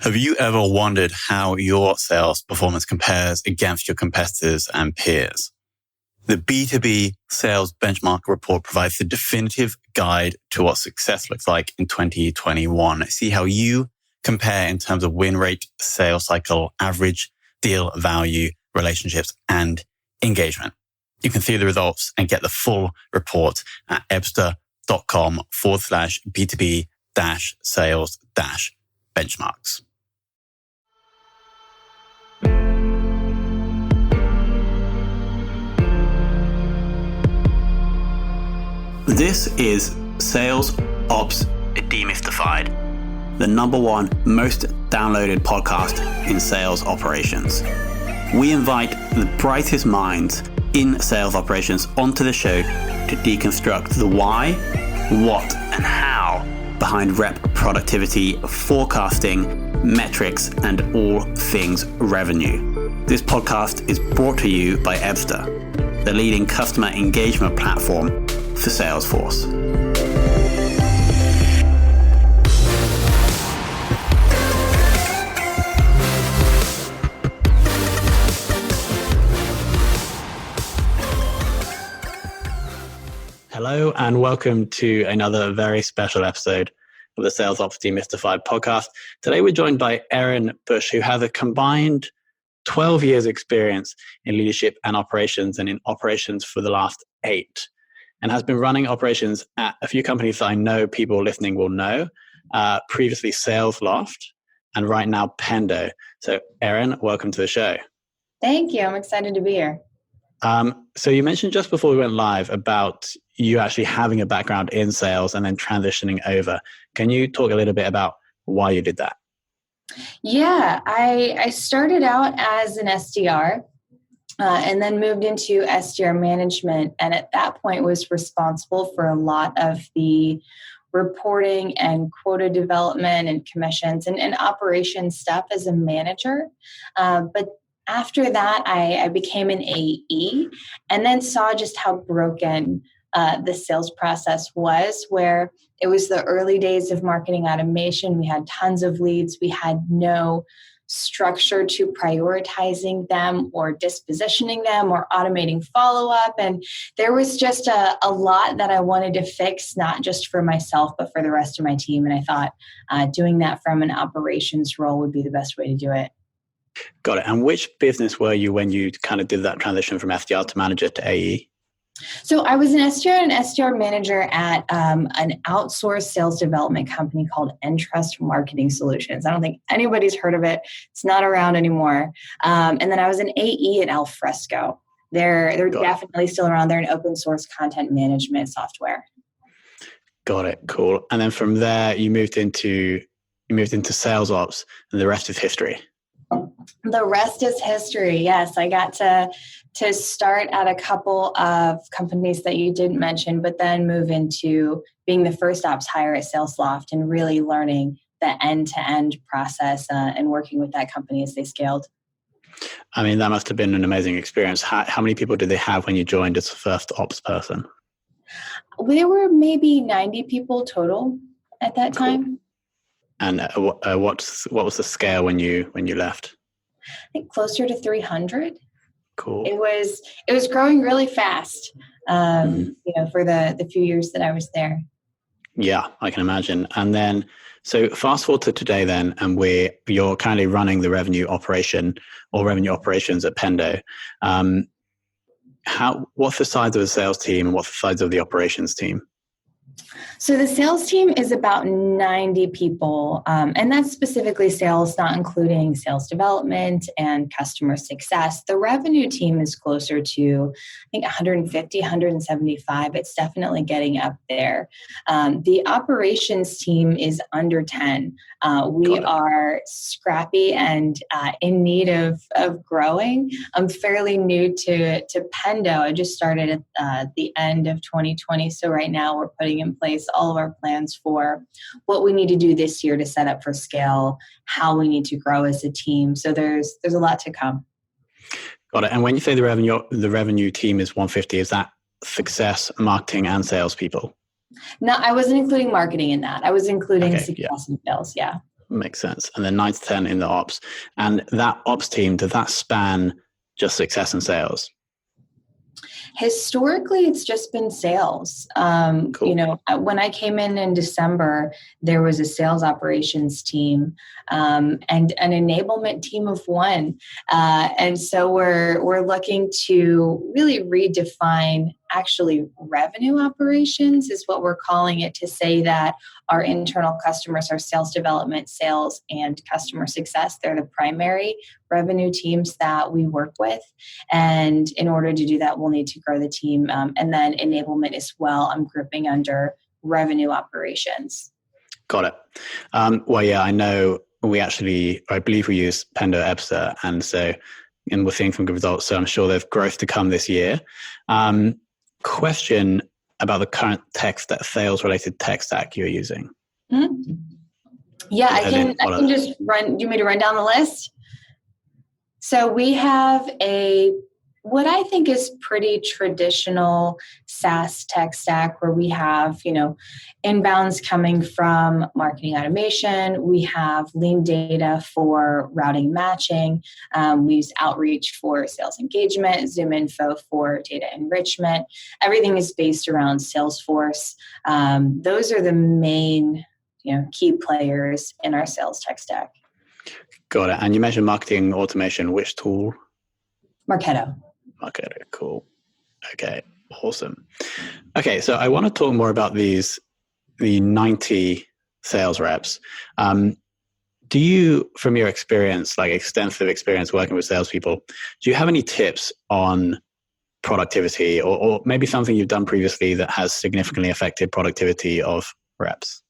Have you ever wondered how your sales performance compares against your competitors and peers? The B2B Sales Benchmark Report provides the definitive guide to what success looks like in 2021. See how you compare in terms of win rate, sales cycle, average deal value, relationships, and engagement. You can see the results and get the full report at ebsta.com/B2B-sales-benchmarks. This is Sales Ops Demystified, the #1 most downloaded podcast in sales operations. We invite the brightest minds in sales operations onto the show to deconstruct the why, what, and how behind rep productivity, forecasting, metrics, and all things revenue. This podcast is brought to you by Ebsta, the leading customer engagement platform for Salesforce. Hello and welcome to another very special episode of the Sales Ops Demystified podcast. Today we're joined by Erin Bush, who has a combined 12 years experience in leadership and operations, and in operations for the last 8. And has been running operations at a few companies that I know people listening will know, previously SalesLoft, and right now Pendo. So Erin, welcome to the show. Thank you. I'm excited to be here. So you mentioned just before we went live about you actually having a background in sales and then transitioning over. Can you talk a little bit about why you did that? Yeah, I started out as an SDR. And then moved into SDR management, and at that point was responsible for a lot of the reporting and quota development and commissions and operations stuff as a manager. But after that, I became an AE and then saw just how broken the sales process was, where it was the early days of marketing automation. We had tons of leads. We had no structure to prioritizing them or dispositioning them or automating follow-up. And there was just a lot that I wanted to fix, not just for myself, but for the rest of my team. And I thought doing that from an operations role would be the best way to do it. Got it. And which business were you when you kind of did that transition from SDR to manager to AE? So I was an SDR and SDR manager at an outsourced sales development company called Entrust Marketing Solutions. I don't think anybody's heard of it. It's not around anymore. And then I was an AE at Alfresco. They're definitely still around. They're an open source content management software. Got it. Cool. And then from there, you moved into sales ops, and the rest is history. The rest is history. Yes, I got to start at a couple of companies that you didn't mention, but then move into being the first ops hire at SalesLoft and really learning the end-to-end process and working with that company as they scaled. I mean, that must have been an amazing experience. How many people did they have when you joined as the first ops person? There were maybe 90 people total at that time. And what was the scale when you left? I think closer to 300. Cool. It was growing really fast, for the few years that I was there. Yeah, I can imagine. And then, so fast forward to today then, and you're currently running the revenue operation or revenue operations at Pendo. What's the size of the sales team and what's the size of the operations team? So the sales team is about 90 people, and that's specifically sales, not including sales development and customer success. The revenue team is closer to, I think, 150, 175. It's definitely getting up there. The operations team is under 10. We are scrappy and in need of growing. I'm fairly new to Pendo. I just started at the end of 2020. So right now we're putting in place all of our plans for what we need to do this year to set up for scale, how we need to grow as a team. So there's a lot to come. Got it. And when you say the revenue team is 150, is that success, marketing, and salespeople? No, I wasn't including marketing in that. I was including success and sales. Yeah. Makes sense. And then 9 to 10 in the ops. And that ops team, does that span just success and sales? Historically, it's just been sales. Cool. When I came in December, there was a sales operations team and an enablement team of one. And so we're looking to really redefine actually revenue operations is what we're calling it, to say that our internal customers are sales development, sales, and customer success. They're the primary revenue teams that we work with. And in order to do that, we'll need to grow the team. And then enablement as well, I'm grouping under revenue operations. Got it. I know I believe we use Pendo Epster, and we're seeing some good results. So I'm sure there's growth to come this year. Question about the current sales-related tech stack you're using. Mm-hmm. Yeah, I can just run. Do you want me to run down the list? So we have what I think is pretty traditional SaaS tech stack, where we have, inbounds coming from marketing automation. We have lean data for routing matching. We use Outreach for sales engagement, ZoomInfo for data enrichment. Everything is based around Salesforce. Those are the main, key players in our sales tech stack. Got it. And you mentioned marketing automation. Which tool? Marketo. Marketo. Cool. Okay. Awesome. Okay. So I want to talk more about the 90 sales reps. Do you, from your experience, like extensive experience working with salespeople, do you have any tips on productivity or maybe something you've done previously that has significantly affected productivity of reps?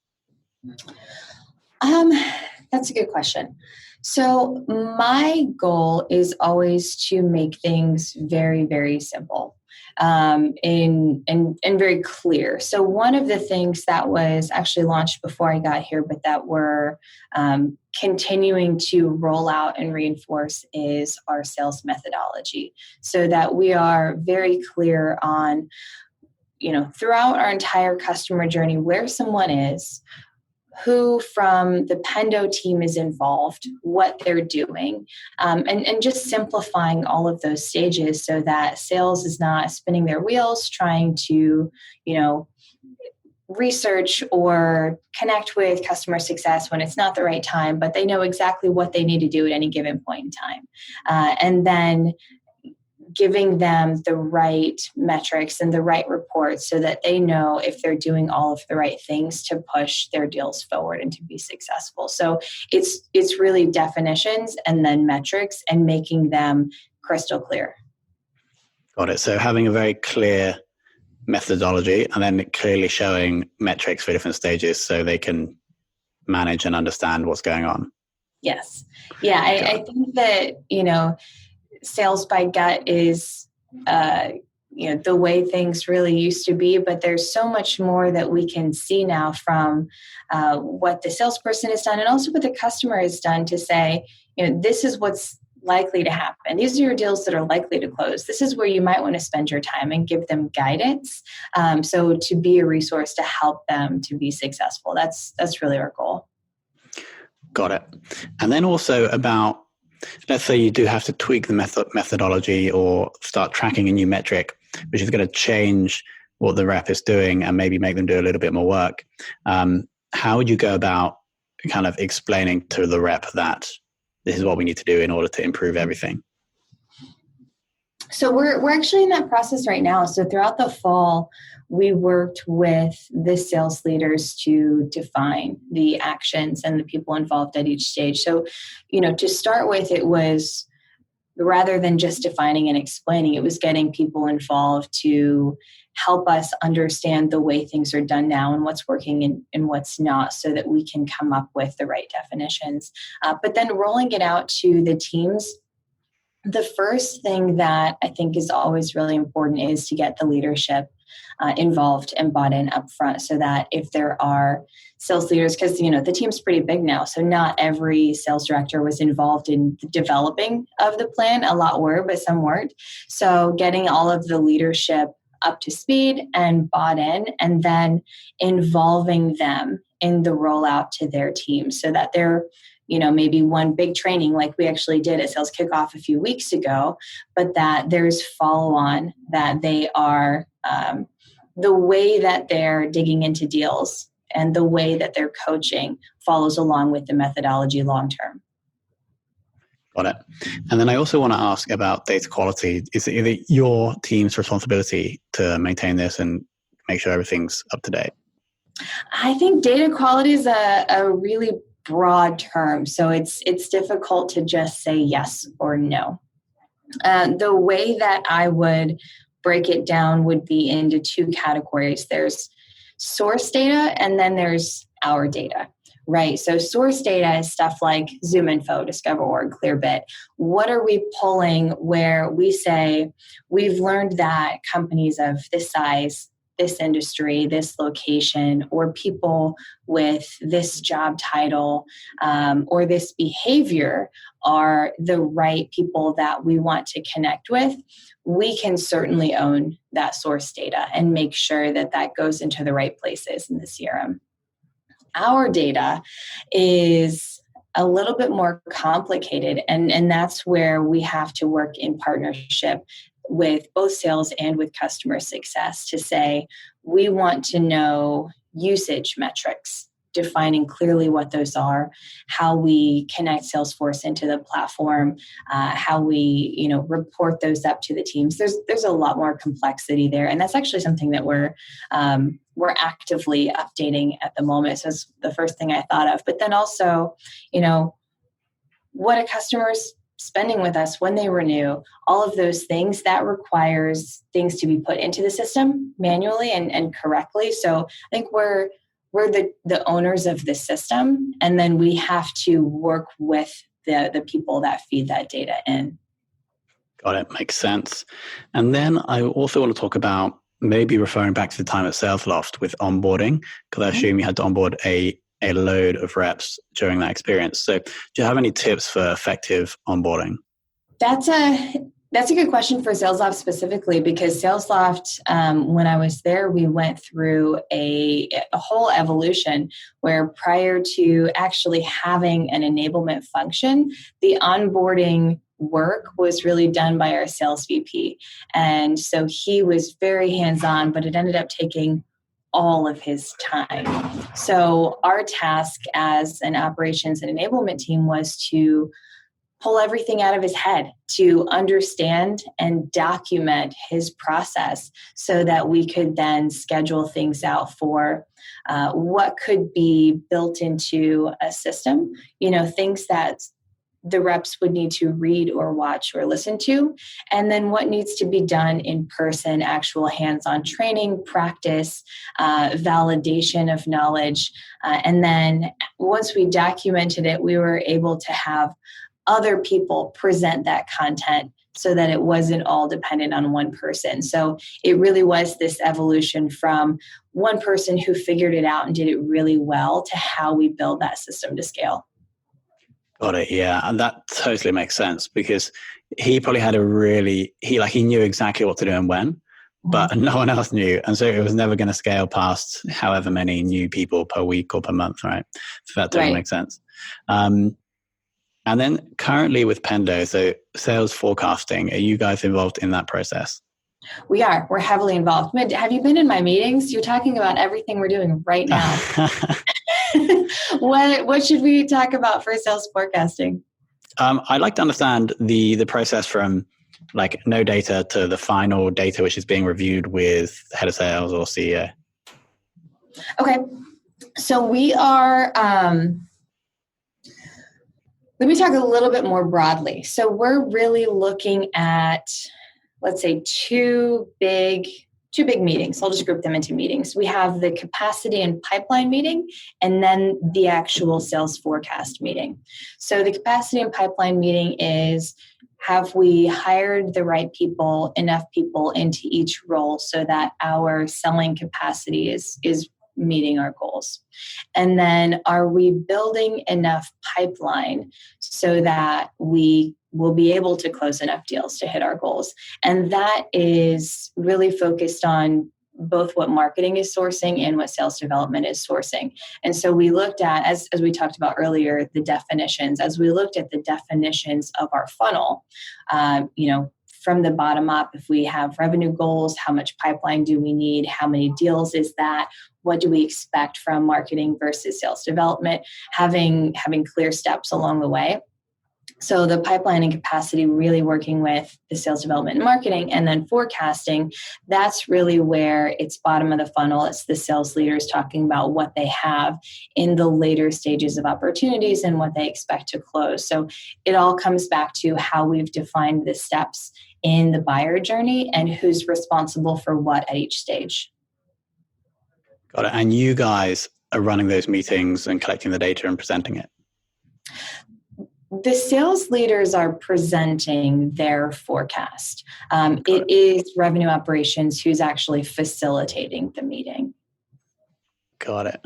That's a good question. So my goal is always to make things very, very simple and very clear. So one of the things that was actually launched before I got here, but that we're continuing to roll out and reinforce, is our sales methodology, so that we are very clear on, throughout our entire customer journey, where someone is, who from the Pendo team is involved, what they're doing, and just simplifying all of those stages so that sales is not spinning their wheels trying to, research or connect with customer success when it's not the right time, but they know exactly what they need to do at any given point in time. And then giving them the right metrics and the right reports so that they know if they're doing all of the right things to push their deals forward and to be successful. So it's really definitions and then metrics and making them crystal clear. Got it. So having a very clear methodology and then clearly showing metrics for different stages so they can manage and understand what's going on. Yes. Yeah. I think that, sales by gut is, the way things really used to be, but there's so much more that we can see now from what the salesperson has done and also what the customer has done to say, this is what's likely to happen. These are your deals that are likely to close. This is where you might want to spend your time and give them guidance. So to be a resource to help them to be successful, that's really our goal. Got it. And then also about, let's say you do have to tweak the methodology or start tracking a new metric, which is going to change what the rep is doing and maybe make them do a little bit more work. How would you go about kind of explaining to the rep that this is what we need to do in order to improve everything? So we're actually in that process right now. So throughout the fall, we worked with the sales leaders to define the actions and the people involved at each stage. So, to start with, it was rather than just defining and explaining, it was getting people involved to help us understand the way things are done now and what's working and what's not so that we can come up with the right definitions. But then rolling it out to the teams. The first thing that I think is always really important is to get the leadership involved and bought in up front so that if there are sales leaders, because the team's pretty big now, so not every sales director was involved in the developing of the plan. A lot were, but some weren't. So getting all of the leadership up to speed and bought in, and then involving them in the rollout to their team so that they're, maybe one big training like we actually did at Sales Kickoff a few weeks ago, but that there's follow on, that they are the way that they're digging into deals and the way that they're coaching follows along with the methodology long term. Got it. And then I also want to ask about data quality. Is it your team's responsibility to maintain this and make sure everything's up to date? I think data quality is a really broad term, so it's difficult to just say yes or no. The way that I would break it down would be into two categories. There's source data and then there's our data, right? So source data is stuff like ZoomInfo, DiscoverOrg, Clearbit. What are we pulling where we say we've learned that companies of this size, this industry, this location, or people with this job title or this behavior are the right people that we want to connect with, we can certainly own that source data and make sure that that goes into the right places in the CRM. Our data is a little bit more complicated, and that's where we have to work in partnership with both sales and with customer success to say, we want to know usage metrics, defining clearly what those are, how we connect Salesforce into the platform, how we, report those up to the teams. There's a lot more complexity there, and that's actually something that we're actively updating at the moment. So that's the first thing I thought of. But then also, what a customer's spending with us when they renew, all of those things, that requires things to be put into the system manually and correctly. So I think we're the owners of the system, and then we have to work with the people that feed that data in. Got it. Makes sense. And then I also want to talk about maybe referring back to the time at SalesLoft with onboarding, because I assume you had to onboard a load of reps during that experience. So do you have any tips for effective onboarding? That's a good question for SalesLoft specifically, because SalesLoft, when I was there, we went through a whole evolution where prior to actually having an enablement function, the onboarding work was really done by our sales VP. And so he was very hands-on, but it ended up taking all of his time. So our task as an operations and enablement team was to pull everything out of his head, to understand and document his process so that we could then schedule things out for what could be built into a system, things that the reps would need to read or watch or listen to, and then what needs to be done in person, actual hands-on training, practice, validation of knowledge. And then once we documented it, we were able to have other people present that content so that it wasn't all dependent on one person. So it really was this evolution from one person who figured it out and did it really well to how we build that system to scale. Got it. Yeah. And that totally makes sense, because he probably had he knew exactly what to do and when, but no one else knew. And so it was never going to scale past however many new people per week or per month. Right. So that totally makes sense. And then currently with Pendo, so sales forecasting, are you guys involved in that process? We are. We're heavily involved. Have you been in my meetings? You're talking about everything we're doing right now. What should we talk about for sales forecasting? I'd like to understand the process from like no data to the final data, which is being reviewed with head of sales or CEO. Okay. So we are... Let me talk a little bit more broadly. So we're really looking at, let's say, two big meetings. I'll just group them into meetings. We have the capacity and pipeline meeting, and then the actual sales forecast meeting. So the capacity and pipeline meeting is, have we hired the right people, enough people into each role so that our selling capacity is meeting our goals? And then are we building enough pipeline so that we will be able to close enough deals to hit our goals? And that is really focused on both what marketing is sourcing and what sales development is sourcing. And so we looked at, as we talked about earlier, the definitions. As we looked at the definitions of our funnel, from the bottom up, if we have revenue goals, how much pipeline do we need? How many deals is that? What do we expect from marketing versus sales development? Having clear steps along the way. So the pipeline and capacity, really working with the sales development and marketing, and then forecasting, that's really where it's bottom of the funnel. It's the sales leaders talking about what they have in the later stages of opportunities and what they expect to close. So it all comes back to how we've defined the steps in the buyer journey and who's responsible for what at each stage. Got it. And you guys are running those meetings and collecting the data and presenting it? The sales leaders are presenting their forecast. It is revenue operations who's actually facilitating the meeting. Got it.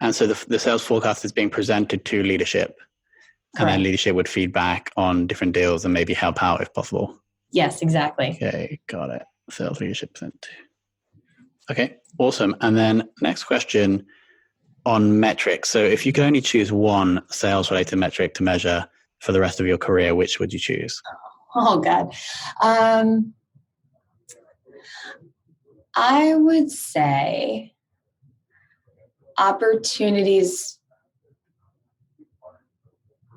And so the sales forecast is being presented to leadership. Correct. And then leadership would feedback on different deals and maybe help out if possible. Yes, exactly. Okay, got it. Sales leadership present. Okay, awesome. And then next question on metrics. So if you could only choose one sales related metric to measure for the rest of your career, which would you choose? Oh God. I would say opportunities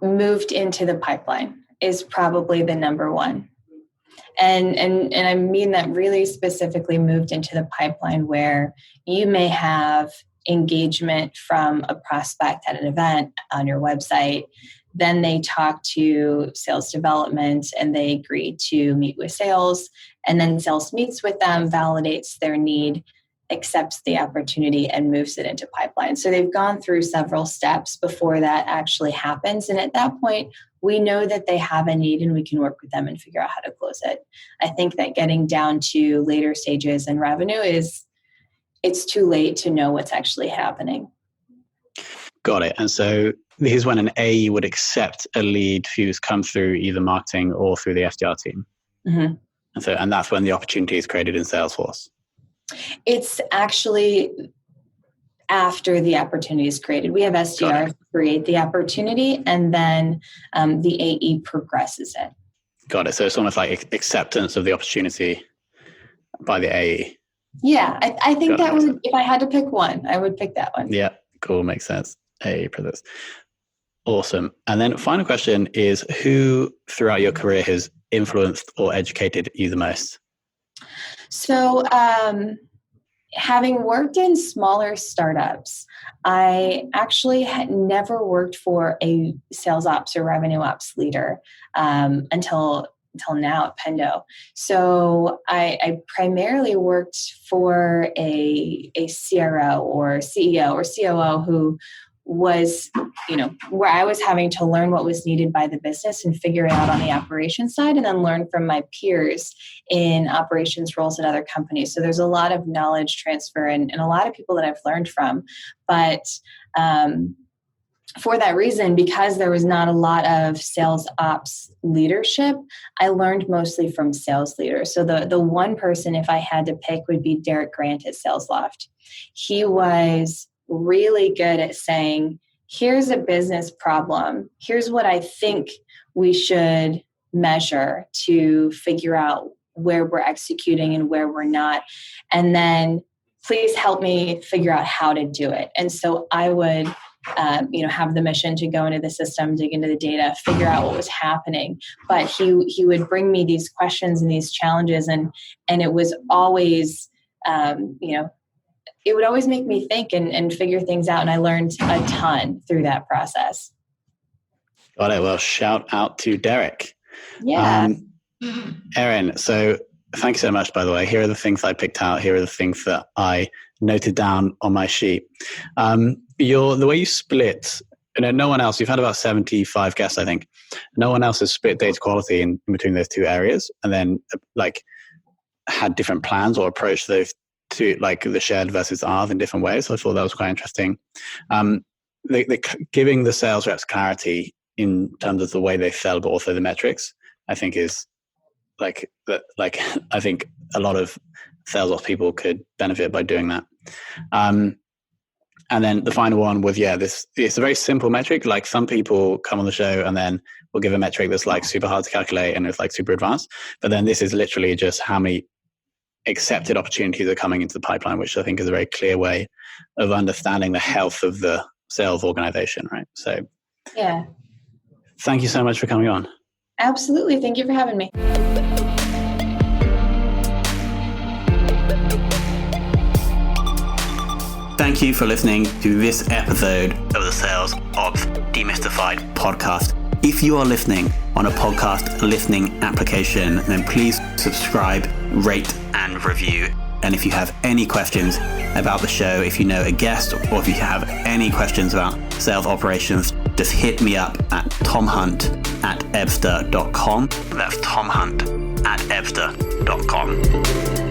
moved into the pipeline is probably the number one. And I mean that really specifically moved into the pipeline, where you may have engagement from a prospect at an event on your website. Then they talk to sales development and they agree to meet with sales. And then sales meets with them, validates their need, accepts the opportunity, and moves it into pipeline. So they've gone through several steps before that actually happens. And at that point, we know that they have a need and we can work with them and figure out how to close it. I think that getting down to later stages and revenue it's too late to know what's actually happening. Got it. And so here's when an AE would accept a lead who's come through either marketing or through the SDR team. Mm-hmm. And that's when the opportunity is created in Salesforce. It's actually after the opportunity is created. We have SDRs create the opportunity, and then the AE progresses it. Got it. So it's almost like acceptance of the opportunity by the AE. Yeah, I think that would, if I had to pick one, I would pick that one. Yeah, cool. Makes sense. AE progress. Awesome. And then final question is, who throughout your career has influenced or educated you the most? So, having worked in smaller startups, I actually had never worked for a sales ops or revenue ops leader until now at Pendo. So I primarily worked for a CRO or CEO or COO who was, where I was having to learn what was needed by the business and figure it out on the operations side, and then learn from my peers in operations roles at other companies. So there's a lot of knowledge transfer and a lot of people that I've learned from. But for that reason, because there was not a lot of sales ops leadership, I learned mostly from sales leaders. So the one person, if I had to pick, would be Derek Grant at SalesLoft. He was really good at saying, here's a business problem. Here's what I think we should measure to figure out where we're executing and where we're not. And then please help me figure out how to do it. And so I would have the mission to go into the system, dig into the data, figure out what was happening. But he would bring me these questions and these challenges, and it was always, it would always make me think and figure things out. And I learned a ton through that process. Got it. Well, shout out to Derek. Yeah. Erin, so thank you so much, by the way. Here are the things I picked out. Here are the things that I noted down on my sheet. The way you split, no one else, you've had about 75 guests, I think. No one else has split data quality in between those two areas, and then had different plans or approached those two, the shared versus ours, in different ways. So I thought that was quite interesting. Giving the sales reps clarity in terms of the way they sell, but also the metrics, I think is I think a lot of sales ops people could benefit by doing that. And then the final one was, it's a very simple metric. Like some people come on the show and then we'll give a metric that's like super hard to calculate and it's like super advanced. But then this is literally just how many accepted opportunities are coming into the pipeline, which I think is a very clear way of understanding the health of the sales organization, right? So yeah. Thank you so much for coming on. Absolutely. Thank you for having me. Thank you for listening to this episode of the Sales Ops Demystified podcast. If you are listening on a podcast listening application, then please subscribe, rate, and review. And if you have any questions about the show, if you know a guest, or if you have any questions about sales operations, just hit me up at tomhunt@ebster.com. That's tomhunt@ebster.com.